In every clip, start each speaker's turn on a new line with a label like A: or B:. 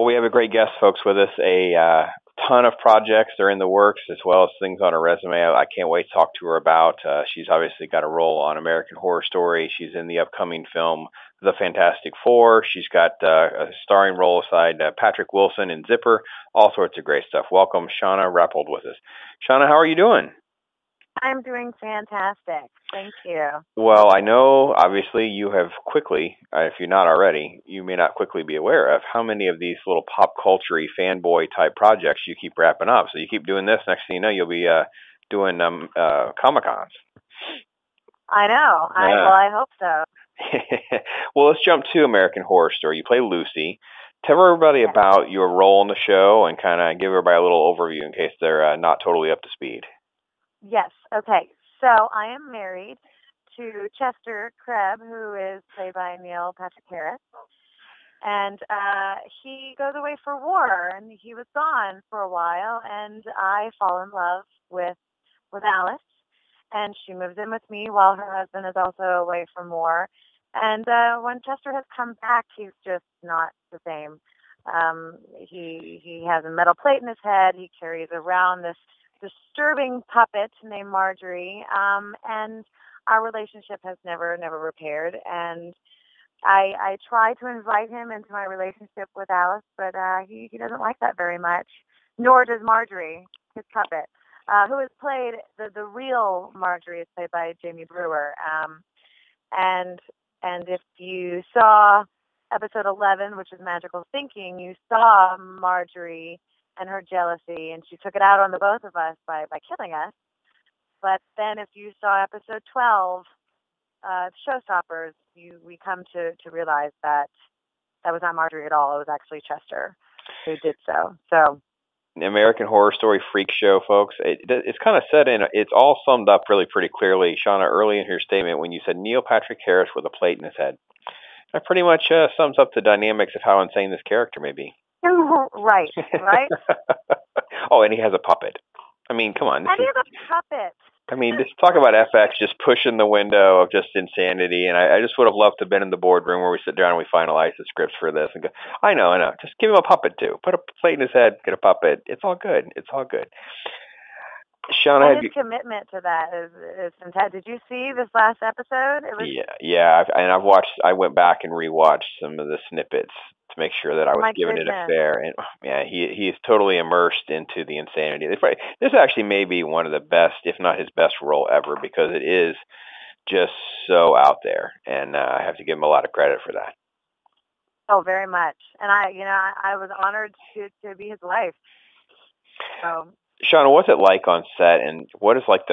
A: Well, we have a great guest, folks, with us. A ton of projects are in the works, as well as things on her resume. I can't wait to talk to her about. She's obviously got a role on American Horror Story. She's in the upcoming film The Fantastic Four. She's got a starring role aside Patrick Wilson in Zipper. All sorts of great stuff. Welcome, Shauna Rappold, with us. Shauna, how are you doing?
B: I'm doing fantastic. Thank you.
A: Well, I know, obviously, you have quickly, if you're not already, you may not quickly be aware of how many of these little pop culture-y fanboy type projects you keep wrapping up. So you keep doing this, next thing you know, you'll be doing Comic-Cons.
B: I know. I hope so.
A: Well, let's jump to American Horror Story. You play Lucy. Tell everybody about your role in the show and kind of give everybody a little overview in case they're not totally up to speed.
B: Yes. Okay. So I am married to Chester Krebs, who is played by Neil Patrick Harris. And he goes away for war, and he was gone for a while, and I fall in love with Alice, and she moves in with me while her husband is also away from war. And when Chester has come back, he's just not the same. He has a metal plate in his head. He carries around this disturbing puppet named Marjorie, and our relationship has never repaired. And I try to invite him into my relationship with Alice, but he doesn't like that very much, nor does Marjorie, his puppet, who is played, the real Marjorie is played by Jamie Brewer. And if you saw episode 11, which is Magical Thinking, you saw Marjorie and her jealousy, and she took it out on the both of us by killing us. But then if you saw episode 12, Showstoppers, we come to realize that was not Marjorie at all. It was actually Chester who did so. So,
A: American Horror Story freak show, folks. It's kind of set in. It's all summed up really pretty clearly, Shauna, early in her statement when you said Neil Patrick Harris with a plate in his head. That pretty much sums up the dynamics of how insane this character may be.
B: Right.
A: Oh, and he has a puppet. I mean, come on.
B: And he has a puppet.
A: I mean, just talk about FX just pushing the window of just insanity. And I just would have loved to have been in the boardroom where we sit down and we finalize the scripts for this and go, I know. Just give him a puppet too. Put a plate in his head, get a puppet. It's all good. Shauna,
B: his commitment to that is fantastic. Did you see this last episode?
A: Yeah. I went back and rewatched some of the snippets to make sure that I was giving it a fair. And yeah, he is totally immersed into the insanity. This actually may be one of the best, if not his best role ever, because it is just so out there, and I have to give him a lot of credit for that.
B: Oh, very much. And I was honored to be his wife. So.
A: Shauna, what's it like on set, and what is like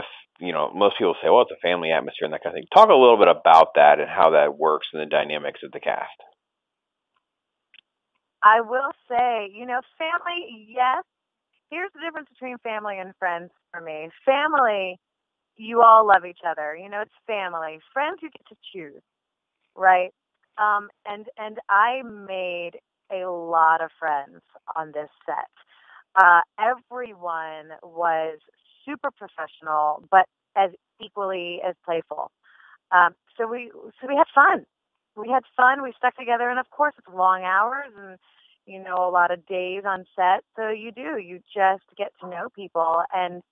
A: most people say, well, it's a family atmosphere and that kind of thing. Talk a little bit about that and how that works and the dynamics of the cast.
B: I will say, family, yes. Here's the difference between family and friends for me. Family, you all love each other. It's family. Friends, you get to choose, right? And I made a lot of friends on this set. Everyone was super professional, but as equally as playful. So we had fun. We stuck together, and of course it's long hours and, a lot of days on set. So you just get to know people, and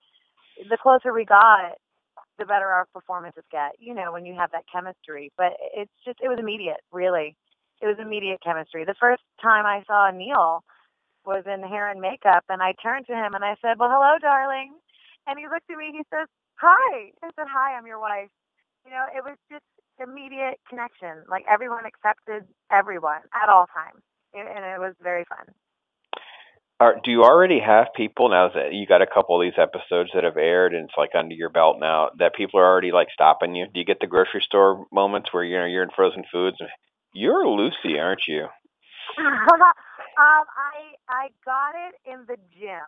B: the closer we got, the better our performances get, when you have that chemistry. But it was immediate, really. It was immediate chemistry. The first time I saw Neil was in hair and makeup, and I turned to him and I said, well, hello, darling. And he looked at me, he says, hi. I said, hi, I'm your wife. It was just immediate connection. Like, everyone accepted everyone at all times, and it was very fun.
A: Do you already have people, now that you got a couple of these episodes that have aired and it's like under your belt now, that people are already like stopping you? Do you get the grocery store moments where you're in frozen foods? You're Lucy, aren't you?
B: I got it in the gym.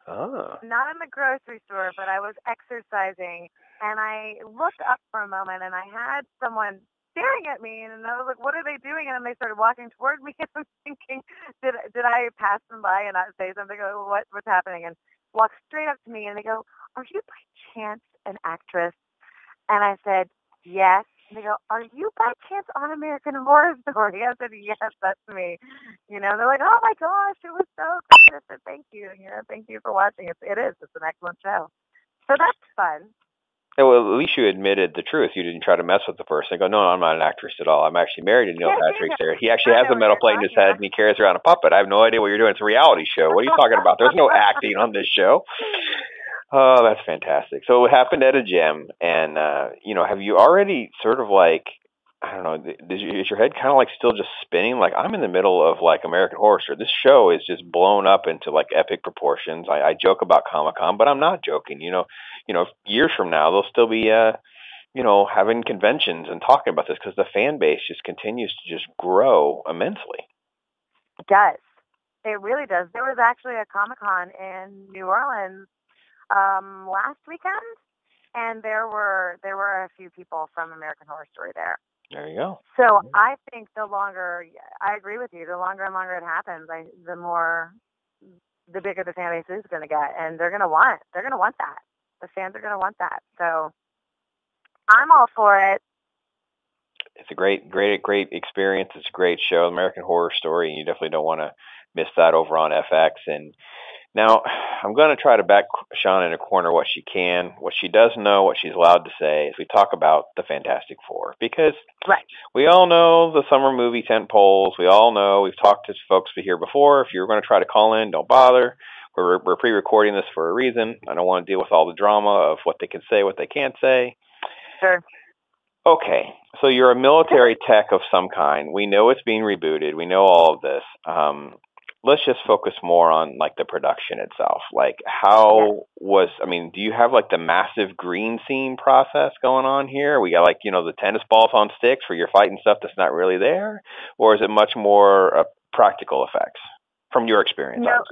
A: Oh.
B: Not in the grocery store, but I was exercising, and I looked up for a moment, and I had someone staring at me, and I was like, what are they doing? And then they started walking toward me, and I'm thinking, did I pass them by and not say something? Oh, what's happening? And walk straight up to me, and they go, are you by chance an actress? And I said, yes. And they go, "Are you by chance on American Horror Story?" I said, "Yes, that's me." They're like, "Oh my gosh, it was so good." I said, "Thank you. Thank you for watching. It is. It's an excellent show." So that's fun.
A: Yeah, well, at least you admitted the truth. You didn't try to mess with the person. I go, no, I'm not an actress at all. I'm actually married to Neil Patrick Harris. He actually
B: I
A: has
B: know
A: a
B: what
A: metal
B: you're
A: plate in his
B: talking
A: head,
B: about.
A: and he carries around a puppet. I have no idea what you're doing. It's a reality show. What are you talking about? There's no acting on this show. Oh, that's fantastic. So it happened at a gym, and have you already sort of like, I don't know, is your head kind of like still just spinning? Like I'm in the middle of like American Horror Story. This show is just blown up into like epic proportions. I joke about Comic-Con, but I'm not joking. Years from now they'll still be having conventions and talking about this because the fan base just continues to just grow immensely.
B: It does. It really does. There was actually a Comic-Con in New Orleans last weekend, and there were a few people from American Horror Story there.
A: There you go.
B: So I think the longer, I agree with you, the longer and longer it happens, the bigger the fan base is going to get, and they're going to want that. The fans are going to want that. So I'm all for it.
A: It's a great experience. It's a great show, American Horror Story, and you definitely don't want to miss that over on FX. And now I'm going to try to back Shauna in a corner what she can, what she does know, what she's allowed to say as we talk about the Fantastic Four. Because
B: right.
A: We all know the summer movie tent poles. We all know, we've talked to folks here before. If you're going to try to call in, don't bother. We're pre-recording this for a reason. I don't want to deal with all the drama of what they can say, what they can't say.
B: Sure.
A: Okay, so you're a military tech of some kind. We know it's being rebooted. We know all of this. Let's just focus more on like the production itself. Like do you have like the massive green scene process going on here? We got like, the tennis balls on sticks where you're fighting stuff that's not really there? Or is it much more practical effects from your experience?
B: No,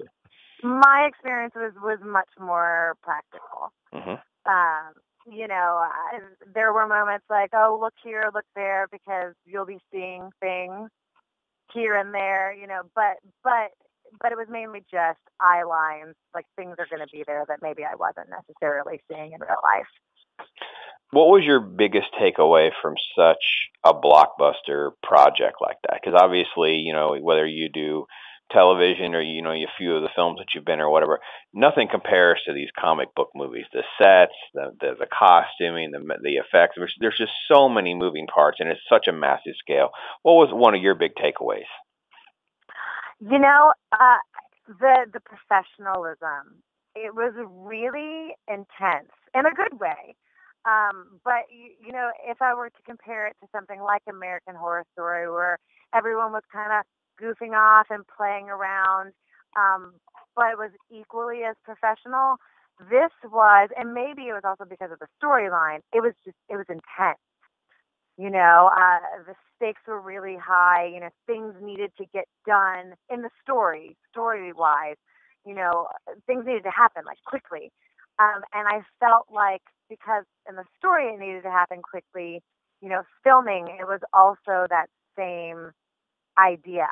B: my experience was much more practical.
A: Mm-hmm.
B: There were moments like, oh, look here, look there, because you'll be seeing things here and there, but it was mainly just eye lines, like things are going to be there that maybe I wasn't necessarily seeing in real life.
A: What was your biggest takeaway from such a blockbuster project like that? Because obviously, whether you do television or a few of the films that you've been or whatever, nothing compares to these comic book movies. The sets, the costuming, the effects. There's just so many moving parts, and it's such a massive scale. What was one of your big takeaways?
B: The professionalism. It was really intense in a good way. But if I were to compare it to something like American Horror Story, where everyone was kind of goofing off and playing around, but it was equally as professional. This was, and maybe it was also because of the storyline, it was intense. The stakes were really high. Things needed to get done in the story-wise. Things needed to happen like quickly. And I felt like because in the story it needed to happen quickly, filming, it was also that same idea.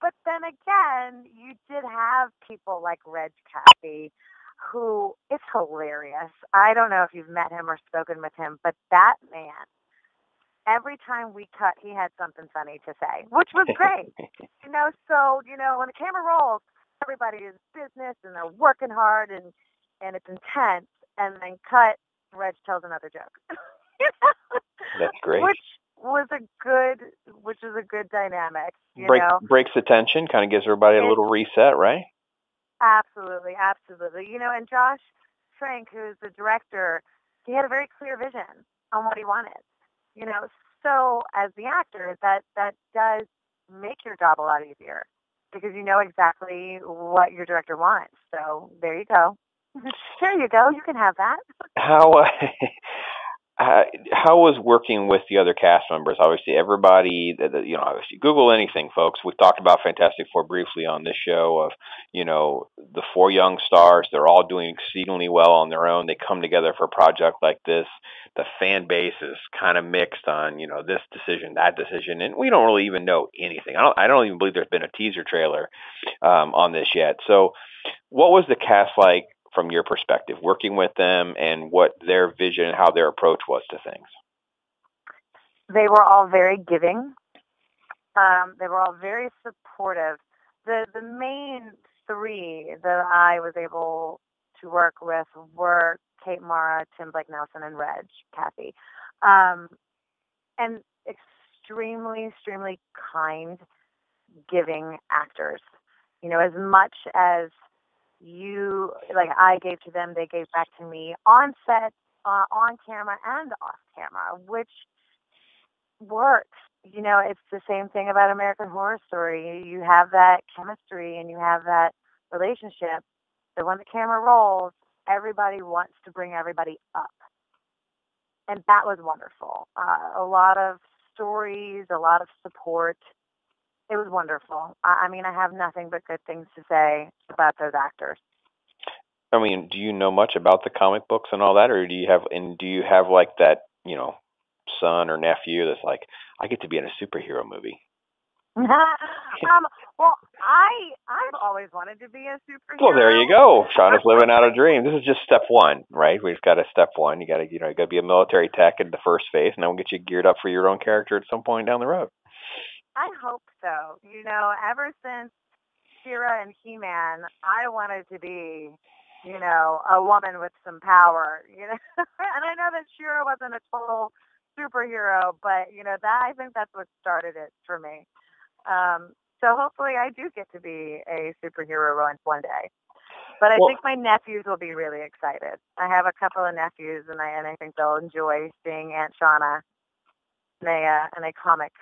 B: But then again, you did have people like Reg Cassey, who is hilarious. I don't know if you've met him or spoken with him, but that man, every time we cut, he had something funny to say, which was great. So, when the camera rolls, everybody is business and they're working hard and it's intense, and then cut, Reg tells another joke.
A: That's great.
B: Which is a good dynamic.
A: Breaks the tension, kind of gives everybody a little reset, right?
B: Absolutely, absolutely. And Josh Trank, who's the director, he had a very clear vision on what he wanted. So as the actor, that does make your job a lot easier because you know exactly what your director wants. So there you go. There you go. You can have that.
A: How was working with the other cast members? Obviously, everybody, obviously Google anything, folks. We've talked about Fantastic Four briefly on this show of, the four young stars. They're all doing exceedingly well on their own. They come together for a project like this. The fan base is kind of mixed on, this decision, that decision, and we don't really even know anything. I don't even believe there's been a teaser trailer on this yet. So what was the cast like from your perspective, working with them and what their vision and how their approach was to things?
B: They were all very giving. They were all very supportive. The main three that I was able to work with were Kate Mara, Tim Blake Nelson, and Reg, Kathy. And extremely kind, giving actors. You know, as much as I gave to them, they gave back to me on set, on camera, and off camera, which works. You know, it's the same thing about American Horror Story. You have that chemistry and you have that relationship. So when the camera rolls, everybody wants to bring everybody up. And that was wonderful. A lot of stories, a lot of support. It was wonderful. I mean, I have nothing but good things to say about those actors.
A: I mean, do you know much about the comic books and all that, or do you have like that, son or nephew that's like, I get to be in a superhero movie?
B: Well, I've always wanted to be a superhero.
A: Well, there you go. Shauna's living out a dream. This is just step one, right? We've got a step one. You got to be a military tech in the first phase, and then we'll get you geared up for your own character at some point down the road.
B: I hope so. You know, ever since She-Ra and He-Man, I wanted to be, a woman with some power. And I know that She-Ra wasn't a total superhero, but I think that's what started it for me. So hopefully I do get to be a superhero one day. But I think my nephews will be really excited. I have a couple of nephews, and I think they'll enjoy seeing Aunt Shauna in a comic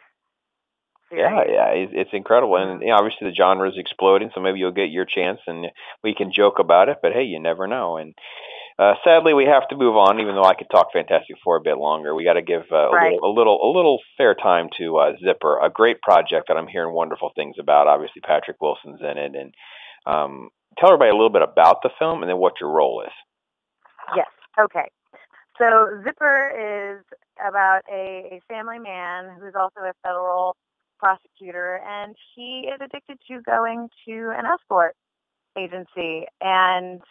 B: series.
A: Yeah, it's incredible, and obviously the genre is exploding. So maybe you'll get your chance, and we can joke about it. But hey, you never know. And sadly, we have to move on. Even though I could talk Fantastic Four a bit longer, we got to give a little fair time to Zipper, a great project that I'm hearing wonderful things about. Obviously, Patrick Wilson's in it, and tell everybody a little bit about the film and then what your role is.
B: Yes. Okay. So Zipper is about a family man who's also a federal prosecutor, and he is addicted to going to an escort agency, and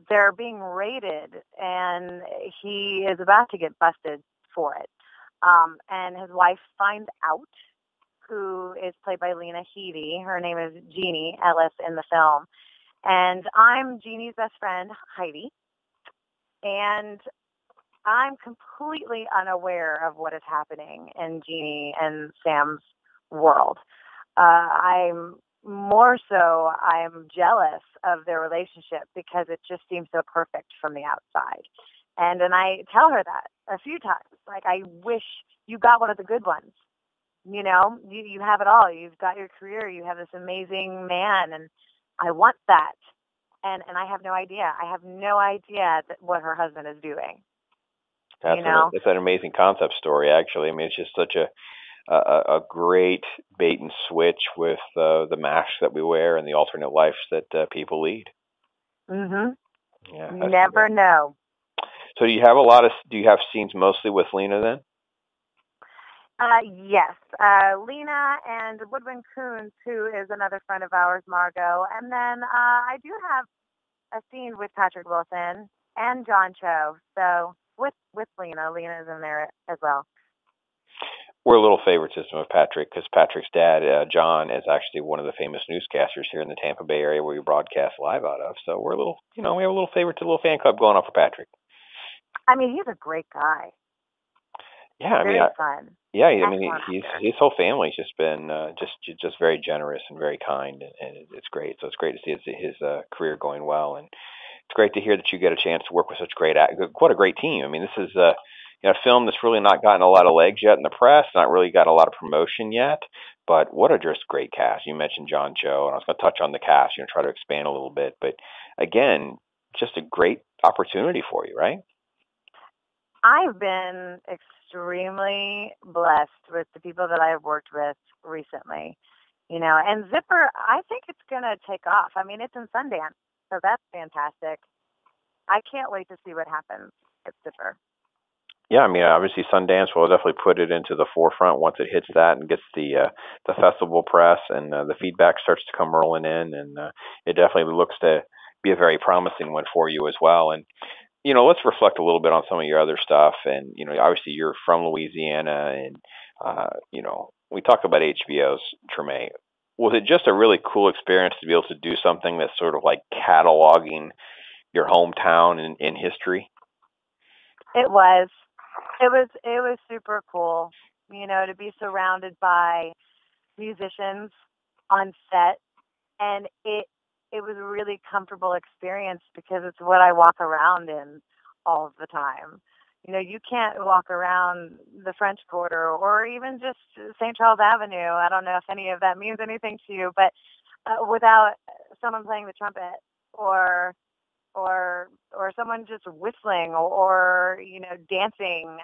B: they're being raided, and he is about to get busted for it. And his wife finds out, who is played by Lena Headey. Her name is Jeannie Ellis in the film. And I'm Jeannie's best friend, Heidi. And I'm completely unaware of what is happening in Jeannie and Sam's world. I'm jealous of their relationship because it just seems so perfect from the outside. And I tell her that a few times. Like, I wish you got one of the good ones. You have it all. You've got your career. You have this amazing man, and I want that. And I have no idea. I have no idea what her husband is doing.
A: It's an amazing concept story, actually. I mean, it's just such a great bait and switch with the masks that we wear and the alternate lives that people lead.
B: Mhm.
A: Yeah.
B: Never know.
A: So do you have scenes mostly with Lena then?
B: Yes. Lena and Woodwin Coons, who is another friend of ours, Margot. And then I do have a scene with Patrick Wilson and John Cho. So with Lena. Lena is in there as well.
A: We're a little favoritism of Patrick because Patrick's dad, John, is actually one of the famous newscasters here in the Tampa Bay area where we broadcast live out of. So we're a little, we have a little favorite to a little fan club going on for Patrick.
B: I mean, he's a great guy.
A: Yeah,
B: very fun.
A: Yeah, I mean, his whole family's just been just very generous and very kind, and it's great. So it's great to see his career going well, and it's great to hear that you get a chance to work with such what a great team. I mean, this is a film that's really not gotten a lot of legs yet in the press, not really got a lot of promotion yet, but what a just great cast. You mentioned John Cho, and I was going to touch on the cast, try to expand a little bit, but again, just a great opportunity for you, right?
B: I've been extremely blessed with the people that I've worked with recently, and Zipper, I think it's going to take off. I mean, it's in Sundance, so that's fantastic. I can't wait to see what happens at Zipper.
A: Yeah, I mean, obviously Sundance will definitely put it into the forefront once it hits that and gets the festival press and the feedback starts to come rolling in, and it definitely looks to be a very promising one for you as well. And let's reflect a little bit on some of your other stuff. And obviously you're from Louisiana, and we talk about HBO's Treme. Was it just a really cool experience to be able to do something that's sort of like cataloging your hometown in history?
B: It was. It was super cool, to be surrounded by musicians on set, and it was a really comfortable experience because it's what I walk around in all of the time. You can't walk around the French Quarter or even just St. Charles Avenue. I don't know if any of that means anything to you, but without someone playing the trumpet or someone just whistling or dancing.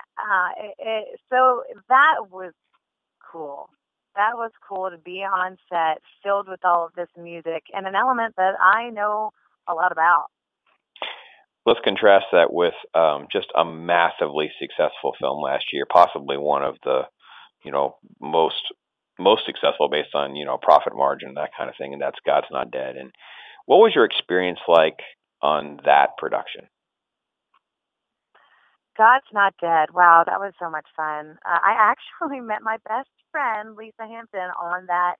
B: So that was cool. That was cool to be on set filled with all of this music and an element that I know a lot about.
A: Let's contrast that with just a massively successful film last year, possibly one of the most successful based on profit margin, that kind of thing, and that's God's Not Dead. And what was your experience like on that production?
B: God's Not Dead. Wow, that was so much fun. I actually met my best friend, Lisa Hampton, on that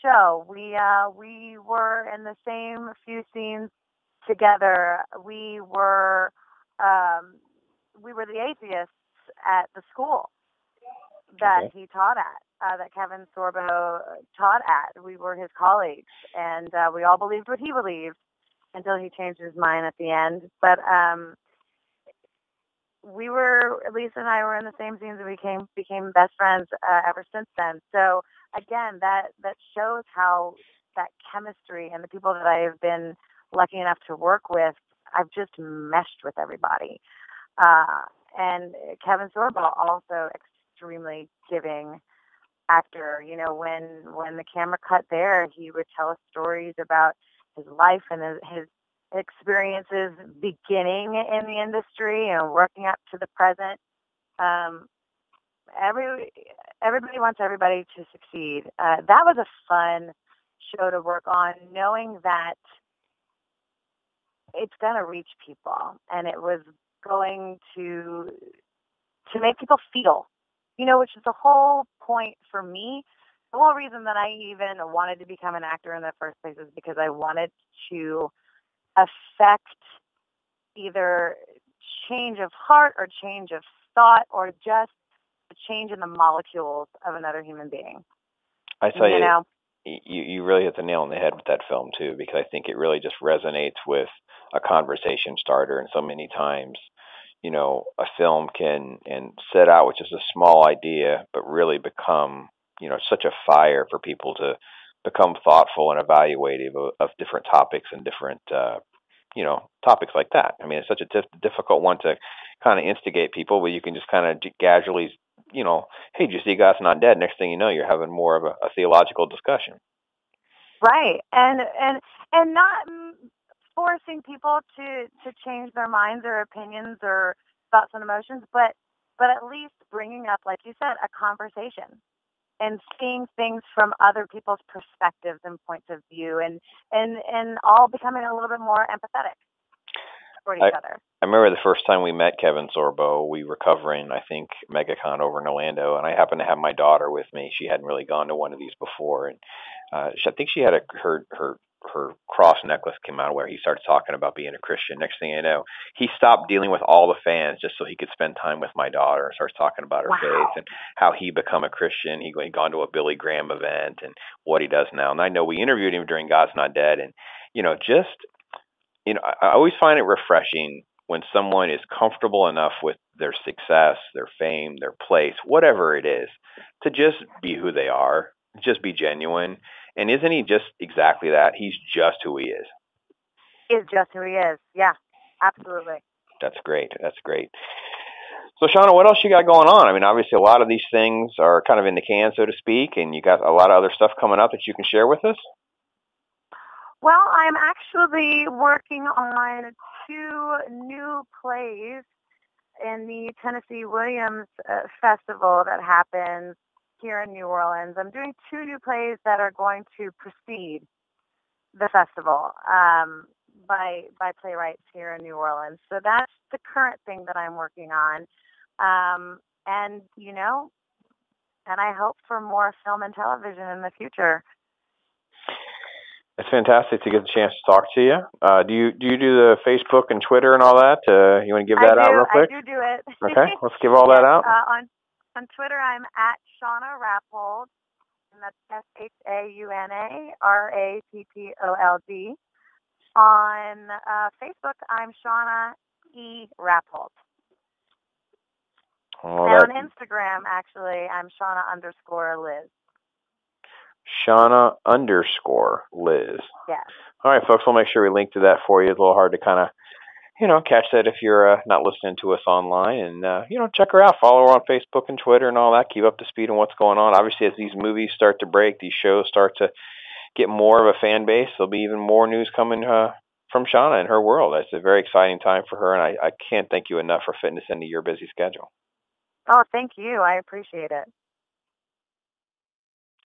B: show. We were in the same few scenes together. We were the atheists at the school that he taught at, that Kevin Sorbo taught at. We were his colleagues, and we all believed what he believed until he changed his mind at the end. But Lisa and I were in the same scenes and became best friends ever since then. So again, that shows how that chemistry and the people that I have been lucky enough to work with, I've just meshed with everybody. And Kevin Sorbo, also extremely giving actor. When the camera cut there, he would tell us stories about his life and his experiences beginning in the industry and working up to the present. Everybody wants everybody to succeed. That was a fun show to work on, knowing that it's going to reach people, and it was going to make people feel, which is the whole point for me. The whole reason that I even wanted to become an actor in the first place is because I wanted to affect either change of heart or change of thought or just a change in the molecules of another human being.
A: I tell you really hit the nail on the head with that film too, because I think it really just resonates with a conversation starter. And so many times, a film can set out with just a small idea, but really become, such a fire for people to become thoughtful and evaluative of different topics and different, topics like that. I mean, it's such a difficult one to kind of instigate people, but you can just kind of casually, hey, did you see God's Not Dead? Next thing you know, you're having more of a theological discussion.
B: Right. And not forcing people to change their minds or opinions or thoughts and emotions, but at least bringing up, like you said, a conversation and seeing things from other people's perspectives and points of view, and all becoming a little bit more empathetic toward each other.
A: I remember the first time we met Kevin Sorbo, we were covering, I think, MegaCon over in Orlando, and I happened to have my daughter with me. She hadn't really gone to one of these before, and I think she had her cross necklace came out where he started talking about being a Christian. Next thing you know, he stopped dealing with all the fans just so he could spend time with my daughter, and starts talking about her faith and how he become a Christian. He'd gone to a Billy Graham event and what he does now. And I know we interviewed him during God's Not Dead, and I always find it refreshing when someone is comfortable enough with their success, their fame, their place, whatever it is, to just be who they are, just be genuine. And isn't he just exactly that? He's just who he is.
B: He is just who he is. Yeah, absolutely.
A: That's great. That's great. So, Shauna, what else you got going on? I mean, obviously, a lot of these things are kind of in the can, so to speak, and you got a lot of other stuff coming up that you can share with us?
B: Well, I'm actually working on 2 new plays in the Tennessee Williams Festival that happens here in New Orleans. I'm doing 2 new plays that are going to precede the festival. by playwrights here in New Orleans. So that's the current thing that I'm working on. And, and I hope for more film and television in the future.
A: It's fantastic to get the chance to talk to you. Do you do the Facebook and Twitter and all that? You want to give that out real quick?
B: I do it.
A: Okay, let's give all that out.
B: On Twitter, I'm at Shauna Rappold, and that's ShaunARappold. On Facebook, I'm Shauna E. Rappold. And on Instagram, actually, I'm Shauna_Liz.
A: Shauna_Liz.
B: Yes.
A: All right, folks, we'll make sure we link to that for you. It's a little hard to kind of, catch that if you're not listening to us online. And, check her out. Follow her on Facebook and Twitter and all that. Keep up to speed on what's going on. Obviously, as these movies start to break, these shows start to get more of a fan base, there'll be even more news coming from Shauna and her world. It's a very exciting time for her, and I can't thank you enough for fitting this into your busy schedule.
B: Oh, thank you. I appreciate it.